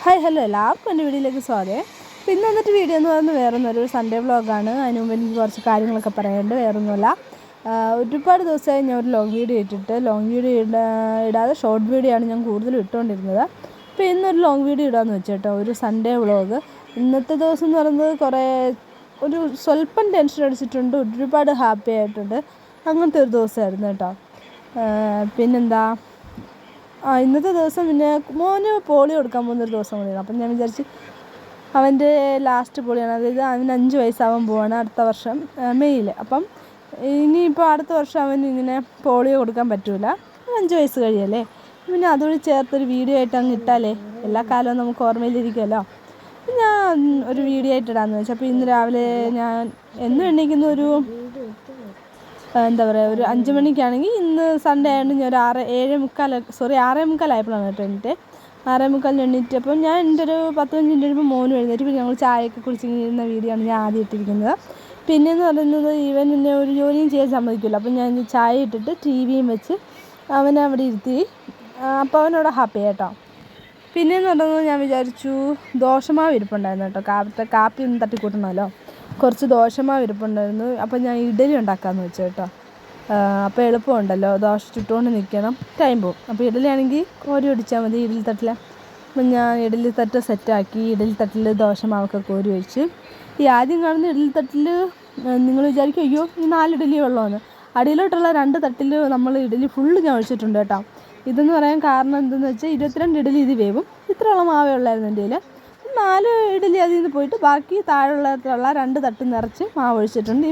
Hi hello എല്ലാവർക്കും എൻ്റെ വീഡിയോയിലേക്ക് സ്വാഗതം. അപ്പോൾ ഇന്ന് വന്നിട്ട് വീഡിയോ എന്ന് പറയുന്നത് വേറൊന്നൊരു സൺഡേ വ്ളോഗാണ്. അതിന് മുമ്പ് എനിക്ക് കുറച്ച് കാര്യങ്ങളൊക്കെ പറയാനുണ്ട്. വേറൊന്നുമല്ല, ഒരുപാട് ദിവസമായി ഞാൻ ഒരു ലോങ് വീഡിയോ ഇട്ടിട്ട് ലോങ് വീഡിയോ ഇടാതെ ഷോർട്ട് വീഡിയോ ആണ് ഞാൻ കൂടുതലും ഇട്ടുകൊണ്ടിരുന്നത്. അപ്പോൾ ഇന്നൊരു ലോങ് വീഡിയോ ഇടാമെന്ന് വെച്ചേട്ടോ, ഒരു സൺഡേ വ്ളോഗ്. ഇന്നത്തെ ദിവസം എന്ന് പറയുന്നത് ഒരു സ്വല്പം ടെൻഷൻ അടിച്ചിട്ടുണ്ട്, ഒരുപാട് ഹാപ്പി ആയിട്ടുണ്ട്. അങ്ങനത്തെ ഒരു ദിവസമായിരുന്നു കേട്ടോ. പിന്നെന്താ, ഇന്നത്തെ ദിവസം പിന്നെ മോന് പോളിയോ കൊടുക്കാൻ പോകുന്നൊരു ദിവസം കൂടിയാണ്. അപ്പം ഞാൻ വിചാരിച്ച് അവൻ്റെ ലാസ്റ്റ് പോളിയാണ്, അതായത് അവന് 5 വയസ്സാവാൻ പോവാണ് അടുത്ത വർഷം മെയ്യിൽ. അപ്പം ഇനിയിപ്പോൾ അടുത്ത വർഷം അവന് ഇങ്ങനെ പോളിയോ കൊടുക്കാൻ പറ്റില്ല, 5 വയസ്സ് കഴിയല്ലേ. പിന്നെ അതുകൂടി ചേർത്തൊരു വീഡിയോ ആയിട്ട് അങ്ങ് ഇട്ടാലേ എല്ലാ കാലവും നമുക്ക് ഓർമ്മയിലിരിക്കുമല്ലോ. ഞാൻ ഒരു വീഡിയോ ആയിട്ട് ഇടാമെന്ന് വെച്ചാൽ. അപ്പോൾ ഇന്ന് രാവിലെ ഞാൻ എന്നും എണീക്കുന്ന ഒരു 5 മണിക്കാണെങ്കിൽ ഇന്ന് സൺഡേ ആയതുകൊണ്ട് ഞാൻ ഒരു 6:45 ആയപ്പോഴാണ് കേട്ടോ എണീറ്റ്. 6:45 എണീറ്റപ്പോൾ ഞാൻ എൻ്റെ ഒരു 10-15 മിനിറ്റ് കഴിയുമ്പോൾ മോനും എഴുന്നേറ്റ്. പിന്നെ ഞങ്ങൾ ചായയൊക്കെ കുടിച്ചിരിക്കുന്ന വീഡിയോ ആണ് ഞാൻ ആദ്യം ഇട്ടിരിക്കുന്നത്. പിന്നെയെന്ന് പറയുന്നത് ഇവൻ പിന്നെ ഒരു ജോലിയും ചെയ്യാൻ സമ്മതിക്കില്ല. അപ്പം ഞാൻ ചായ ഇട്ടിട്ട് ടിവിയും വെച്ച് അവനെ അവിടെ ഇരുത്തി. അപ്പോൾ അവനവിടെ ഹാപ്പി കേട്ടോ. പിന്നെയെന്ന് പറയുന്നത് ഞാൻ വിചാരിച്ചു ദോശമാവ് ഇരിപ്പുണ്ടായിരുന്നു കേട്ടോ, കാപ്പി ഒന്ന് തട്ടിക്കൂട്ടണമല്ലോ. കുറച്ച് ദോശമാവ് ഇരിപ്പുണ്ടായിരുന്നു. അപ്പോൾ ഞാൻ ഇഡലി ഉണ്ടാക്കാമെന്ന് വെച്ചു കേട്ടോ. അപ്പോൾ എളുപ്പമുണ്ടല്ലോ, ദോശ ചുട്ടുകൊണ്ട് നിൽക്കണം, ടൈം പോകും. അപ്പോൾ ഇഡലി ആണെങ്കിൽ കോരി ഒടിച്ചാൽ മതി ഇഡലി തട്ടിൽ. അപ്പം ഞാൻ ഇഡലി തട്ട് സെറ്റാക്കി ഇഡലി തട്ടിൽ ദോശമാവൊക്കെ കോരി ഒഴിച്ച്. ഈ ആദ്യം കാണുന്ന ഇഡലി തട്ടിൽ നിങ്ങൾ വിചാരിക്കും അയ്യോ ഈ 4 ഇഡലിയേ ഉള്ളൂന്ന്. അടിയിലോട്ടുള്ള 2 തട്ടിൽ നമ്മൾ ഇഡലി ഫുള്ള് ഞാൻ ഒഴിച്ചിട്ടുണ്ട് കേട്ടോ. ഇതെന്ന് പറയാൻ കാരണം എന്തെന്ന് വെച്ചാൽ 22 ഇഡലി ഇത് വേവും. ഇത്രയുള്ള മാവേ ഉള്ളായിരുന്നു എൻ്റെ കയ്യിൽ. 4 ഇഡലി അതിൽ നിന്ന് പോയിട്ട് ബാക്കി താഴെയുള്ള 2 തട്ട് നിറച്ച് മാവ് ഒഴിച്ചിട്ടുണ്ട്.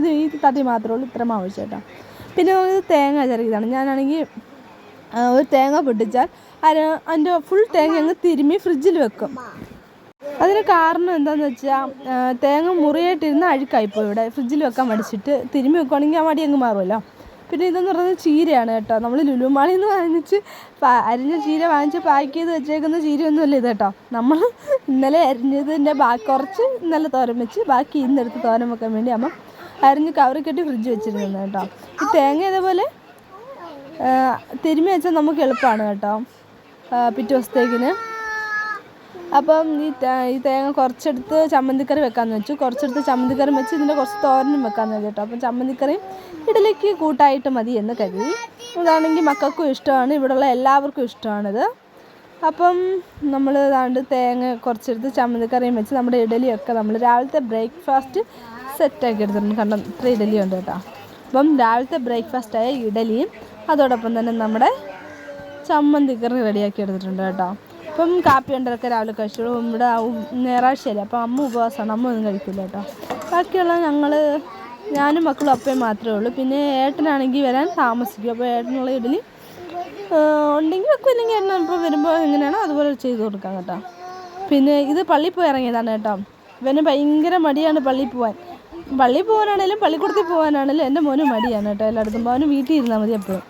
ഈ തട്ടി മാത്രമേ ഉള്ളൂ ഇത്ര മാവ് ഒഴിച്ചേട്ടോ. പിന്നെ ഇത് തേങ്ങ ചിരകിയതാണ്. ഞാനാണെങ്കിൽ ഒരു തേങ്ങ പൊട്ടിച്ചാൽ അതിൻ്റെ ഫുൾ തേങ്ങ അങ്ങ് തിരുമ്മി ഫ്രിഡ്ജിൽ വെക്കും. അതിന് കാരണം എന്താണെന്ന് വെച്ചാൽ തേങ്ങ മുറിയായിട്ടിരുന്ന് അഴുക്കായിപ്പോൾ ഇവിടെ ഫ്രിഡ്ജിൽ വെക്കാൻ മടിച്ചിട്ട് തിരുമ്മി വെക്കുകയാണെങ്കിൽ ആ മടി അങ്ങ് മാറുമല്ലോ. പിന്നെ ഇതെന്ന് പറയുന്നത് ചീരയാണ് കേട്ടോ. നമ്മൾ ലുലുമാളിൽ നിന്ന് വാങ്ങിച്ച് അരിഞ്ഞ ചീര വാങ്ങിച്ച് പാക്ക് ചെയ്ത് വെച്ചേക്കുന്ന ചീരയൊന്നുമല്ല ഇത് കേട്ടോ. നമ്മൾ ഇന്നലെ അരിഞ്ഞതിൻ്റെ കുറച്ച് ഇന്നലെ തോരൻ വെച്ച് ബാക്കി ഇന്നെടുത്ത് തോരൻ വെക്കാൻ വേണ്ടി അമ്മ അരിഞ്ഞ് കവറിൽ കെട്ടി ഫ്രിഡ്ജ് വെച്ചിരുന്നത് കേട്ടോ. ഈ തേങ്ങ ഇതേപോലെ തിരുമ്മി വെച്ചാൽ നമുക്ക് എളുപ്പമാണ് കേട്ടോ പിറ്റേ ദിവസത്തേക്കിന്. അപ്പം ഈ തേങ്ങ കുറച്ചെടുത്ത് ചമ്മന്തിക്കറി വെക്കാമെന്ന് വെച്ചു. കുറച്ചെടുത്ത് ചമ്മന്തിക്കറി വെച്ച് ഇതിൻ്റെ കുറച്ച് തോരനും വെക്കാമെന്ന് വെച്ചു കേട്ടോ. അപ്പം ചമ്മന്തിക്കറിയും ഇഡലിക്ക് കൂട്ടായിട്ട് മതി എന്ന് കരുതി. ഇതാണെങ്കിൽ മക്കൾക്കും ഇഷ്ടമാണ്, ഇവിടെയുള്ള എല്ലാവർക്കും ഇഷ്ടമാണിത്. അപ്പം നമ്മൾ ഇതാണ്ട് തേങ്ങ കുറച്ചെടുത്ത് ചമ്മന്തിക്കറിയും വെച്ച് നമ്മുടെ ഇഡലിയൊക്കെ നമ്മൾ രാവിലത്തെ ബ്രേക്ക്ഫാസ്റ്റ് സെറ്റാക്കി എടുത്തിട്ടുണ്ട്. കണ്ടോ, ഇത്ര ഇഡലിയുണ്ട് കേട്ടോ. അപ്പം രാവിലത്തെ ബ്രേക്ക്ഫാസ്റ്റായ ഇഡലിയും അതോടൊപ്പം തന്നെ നമ്മുടെ ചമ്മന്തിക്കറി റെഡിയാക്കി എടുത്തിട്ടുണ്ട് കേട്ടോ. അപ്പം കാപ്പി ഉണ്ടൊക്കെ രാവിലെ കഴിച്ചോളൂ. ഇവിടെ ഞായറാഴ്ചയല്ലേ, അപ്പം അമ്മ ഉപവാസമാണ്, അമ്മ ഒന്നും കഴിക്കില്ല കേട്ടോ. ബാക്കിയുള്ള ഞാനും മക്കളും അപ്പയും മാത്രമേ ഉള്ളൂ. പിന്നെ ഏട്ടനാണെങ്കിൽ വരാൻ താമസിക്കും. അപ്പോൾ ഏട്ടനുള്ള ഇഡലി ഉണ്ടെങ്കിൽ വെക്കും, ഇല്ലെങ്കിൽ ഏട്ടൻ ഇപ്പോൾ വരുമ്പോൾ എങ്ങനെയാണോ അതുപോലെ ചെയ്ത് കൊടുക്കാം കേട്ടോ. പിന്നെ ഇത് പള്ളിയിൽ പോയി ഇറങ്ങിയതാണ് കേട്ടോ. ഇവന് ഭയങ്കര മടിയാണ് പള്ളിയിൽ പോകാനാണേലും പള്ളിക്കൂടത്തിൽ പോകാനാണേലും എൻ്റെ മോന് മടിയാണ് കേട്ടോ. എല്ലായിടത്തും അവന് വീട്ടിൽ ഇരുന്നാൽ മതി എപ്പോഴും.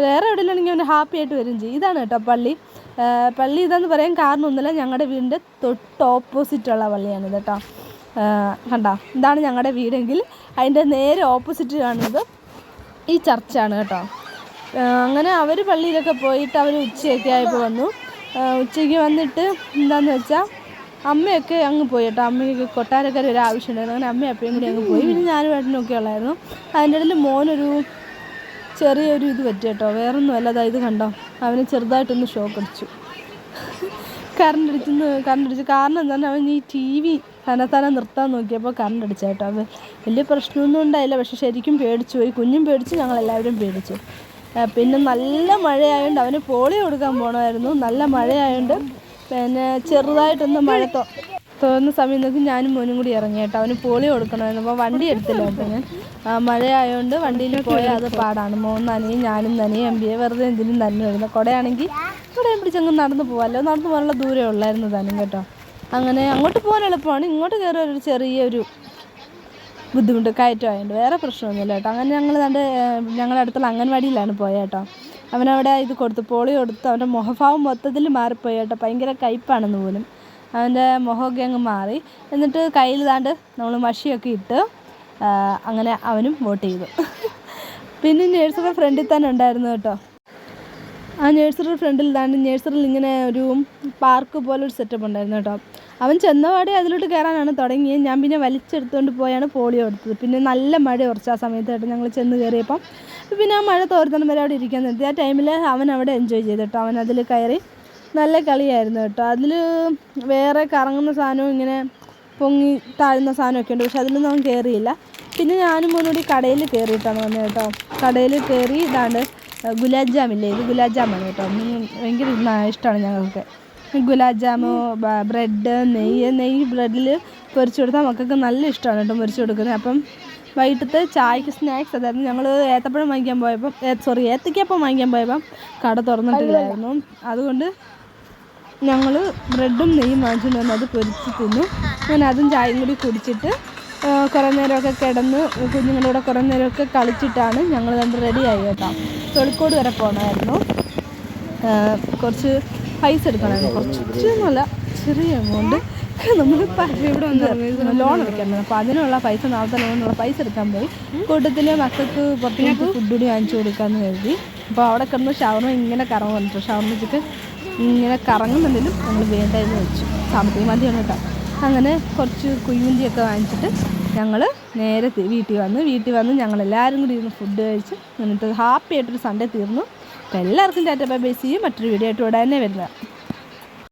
വേറെ എവിടെയിലാണെങ്കിൽ അവന് ഹാപ്പി ആയിട്ട് വരും ചെയ്യും. ഇതാണ് കേട്ടോ പള്ളി ഇതെന്ന് പറയാൻ കാരണമൊന്നുമില്ല, ഞങ്ങളുടെ വീടിൻ്റെ തൊട്ട് ഓപ്പോസിറ്റുള്ള പള്ളിയാണിത് കേട്ടോ. കണ്ടോ, ഇതാണ് ഞങ്ങളുടെ വീടെങ്കിൽ അതിൻ്റെ നേരെ ഓപ്പോസിറ്റ് കാണുന്നത് ഈ ചർച്ചാണ് കേട്ടോ. അങ്ങനെ അവർ പള്ളിയിലൊക്കെ പോയിട്ട് അവർ ഉച്ചയൊക്കെ ആയപ്പോൾ വന്നു. ഉച്ചയ്ക്ക് വന്നിട്ട് എന്താണെന്ന് വെച്ചാൽ അമ്മയൊക്കെ അങ്ങ് പോയി കേട്ടോ. അമ്മയ്ക്ക് കൊട്ടാരക്കര ഒരു ആവശ്യമുണ്ടായിരുന്നു. അങ്ങനെ അമ്മയും അപ്പയും കൂടി അങ്ങ് പോയി. പിന്നെ ഞാനും ഏട്ടനൊക്കെ ഉള്ളായിരുന്നു. അതിൻ്റെ ഇടയിൽ മോനൊരു ചെറിയൊരു ഇത് പറ്റി കേട്ടോ. വേറൊന്നും അല്ല, അതായത് കണ്ടോ അവന് ചെറുതായിട്ടൊന്ന് ഷോക്ക് അടിച്ചു. കറണ്ട് അടിച്ച് കാരണം എന്താണ്, അവൻ ഈ TV തന്നെ നിർത്താൻ നോക്കിയപ്പോൾ കറണ്ട് അടിച്ചു കേട്ടോ. അവൻ വലിയ പ്രശ്നമൊന്നും ഉണ്ടായില്ല, പക്ഷെ ശരിക്കും പേടിച്ചു പോയി. കുഞ്ഞും പേടിച്ചു, ഞങ്ങളെല്ലാവരും പേടിച്ചു. പിന്നെ നല്ല മഴയായതുകൊണ്ട് അവന് പോളിയോ കൊടുക്കാൻ പോകണമായിരുന്നു. നല്ല മഴയായതുകൊണ്ട് പിന്നെ ചെറുതായിട്ടൊന്ന് മഴ തോന്നുന്ന സമയം നോക്കി ഞാനും മോനും കൂടി ഇറങ്ങി കേട്ടോ. അവന് പോളിയോ കൊടുക്കണമായിരുന്നു. അപ്പോൾ വണ്ടി എടുത്തില്ല കേട്ടോ ഞാൻ. മഴയായതുകൊണ്ട് വണ്ടിയിൽ പോയാൽ അത് പാടാണ്. മോൻ നനയും ഞാനും നനയും വെറുതെ എന്തിനും തന്നെ വരുന്നത്. കുടയാണെങ്കിൽ കുടയും പിടിച്ചങ്ങ് നടന്നു പോകാമല്ലോ, നടന്നു പോകാനുള്ള ദൂരമേ ഉള്ളായിരുന്നു താനും കേട്ടോ. അങ്ങനെ അങ്ങോട്ട് പോകാൻ എളുപ്പമാണ്, ഇങ്ങോട്ട് കയറി ഒരു ചെറിയൊരു ബുദ്ധിമുട്ട് കയറ്റമായതുകൊണ്ട് വേറെ പ്രശ്നമൊന്നുമില്ല കേട്ടോ. അങ്ങനെ ഞങ്ങളുടെ അടുത്തുള്ള അംഗൻവാടിയിലാണ് പോയത് കേട്ടോ. അവനവിടെ ഇത് കൊടുത്തു, പോളിയോ കൊടുത്ത്. അവൻ്റെ മുഖഭാവം മൊത്തത്തിൽ മാറിപ്പോയി കേട്ടോ. ഭയങ്കര കയ്പ്പാണെന്ന് പോലും അവൻ്റെ മുഖമൊക്കെ അങ്ങ് മാറി. എന്നിട്ട് കയ്യിൽ നമ്മൾ മഷിയൊക്കെ ഇട്ട് അങ്ങനെ അവനും വോട്ട് ചെയ്തു. പിന്നെ നേഴ്സൊക്കെ ഫ്രണ്ടിൽ തന്നെ ഉണ്ടായിരുന്നു കേട്ടോ. ആ നഴ്സറി ഫ്രണ്ടിൽ നഴ്സറിയിൽ ഇങ്ങനെ ഒരു പാർക്ക് പോലെ ഒരു സെറ്റപ്പ് ഉണ്ടായിരുന്നു കേട്ടോ. അവൻ ചെന്നപാടെ അതിലോട്ട് കയറാനാണ് തുടങ്ങിയത്. ഞാൻ പിന്നെ വലിച്ചെടുത്തുകൊണ്ട് പോയാണ് പോളിയോ എടുത്തത്. പിന്നെ നല്ല മഴ കുറച്ച് ആ സമയത്തായിട്ട് ഞങ്ങൾ ചെന്ന് കയറിയപ്പം പിന്നെ ആ മഴ തോർത്തണം വരെ അവിടെ ഇരിക്കാൻ നിർത്തി. ആ ടൈമിൽ അവൻ അവിടെ എൻജോയ് ചെയ്തു കേട്ടോ. അവൻ അതിൽ കയറി നല്ല കളിയായിരുന്നു കേട്ടോ. അതിൽ വേറെ കറങ്ങുന്ന സാധനവും ഇങ്ങനെ പൊങ്ങി താഴുന്ന സാധനമൊക്കെ ഉണ്ട്. പക്ഷെ അതിലൊന്നും അവൻ കയറിയില്ല. പിന്നെ ഞാനും മോനൂടി കടയിൽ കയറിയിട്ടാണ് വന്നത് കേട്ടോ. കടയിൽ കയറി ഇതാണ്ട് ഗുലാബ് ജാമില്ലേ, ഇത് ഗുലാബ് ജാമാണ് കേട്ടോ. ഭയങ്കര ഇഷ്ടമാണ് ഞങ്ങൾക്ക് ഗുലാബ് ജാമു, ബ്രെഡ്, നെയ്യ് ബ്രെഡിൽ പൊരിച്ചു കൊടുത്താൽ മക്കൾക്ക് നല്ല ഇഷ്ടമാണ് കേട്ടോ പൊരിച്ചു കൊടുക്കുന്നത്. അപ്പം വൈകിട്ടത്തെ ചായക്ക് സ്നാക്സ് അതായിരുന്നു. ഞങ്ങൾ ഏത്തപ്പഴം വാങ്ങിക്കാൻ പോയപ്പം ഏത്തയ്ക്കപ്പം വാങ്ങിക്കാൻ പോയപ്പം കട തുറന്നിട്ടില്ലായിരുന്നു. അതുകൊണ്ട് ഞങ്ങൾ ബ്രെഡും നെയ്യും വാങ്ങിച്ചുകൊണ്ട് വന്ന് അത് പൊരിച്ച് തിന്നു. അങ്ങനെ അതും ചായയും കൂടി കുടിച്ചിട്ട് കുറേ നേരമൊക്കെ കിടന്ന് കുഞ്ഞുങ്ങളുടെ കൂടെ കുറേ നേരമൊക്കെ കളിച്ചിട്ടാണ് ഞങ്ങൾ കണ്ട് റെഡിയായി കേട്ടോ. തൊളിക്കോട് വരെ പോകണമായിരുന്നു. കുറച്ച് പൈസ എടുക്കണമായിരുന്നു. കുറച്ചൊന്നുമല്ല, ചെറിയ എമൗണ്ട്. നമ്മൾ ഇവിടെ വന്ന് ലോൺ എടുക്കാൻ. അപ്പോൾ അതിനുള്ള പൈസ, നാളത്തെ ലോണിനുള്ള പൈസ എടുക്കാൻ പോയി. കൂട്ടത്തിൽ മക്കൾക്ക് പുറത്തേക്ക് ഫുഡ് കൂടി വാങ്ങിച്ചു കൊടുക്കാമെന്ന് കരുതി. അപ്പോൾ അവിടെ കിടന്ന് ഷവർമ ഇങ്ങനെ കറങ്ങും വന്നിട്ട് ഷവർമ വെച്ചിട്ട് ഇങ്ങനെ കറങ്ങുന്നുണ്ടെങ്കിലും നമ്മൾ വേണ്ടെന്ന് വെച്ചു. സാമ്പത്തിക മതിയാണ് കേട്ടോ. അങ്ങനെ കുറച്ച് കുഴിമന്തിയൊക്കെ വാങ്ങിച്ചിട്ട് ഞങ്ങൾ നേരെ വീട്ടിൽ വന്ന് ഞങ്ങളെല്ലാവരും കൂടി ഇരുന്ന് ഫുഡ് കഴിച്ച് എന്നിട്ട് ഹാപ്പി ആയിട്ടൊരു സൺഡേ തീർന്നു. അപ്പോൾ എല്ലാവർക്കും ടാറ്റ ബൈ ബൈ. See you. മറ്റൊരു വീഡിയോ ആയിട്ട് ഉടനെ വരുന്നത്.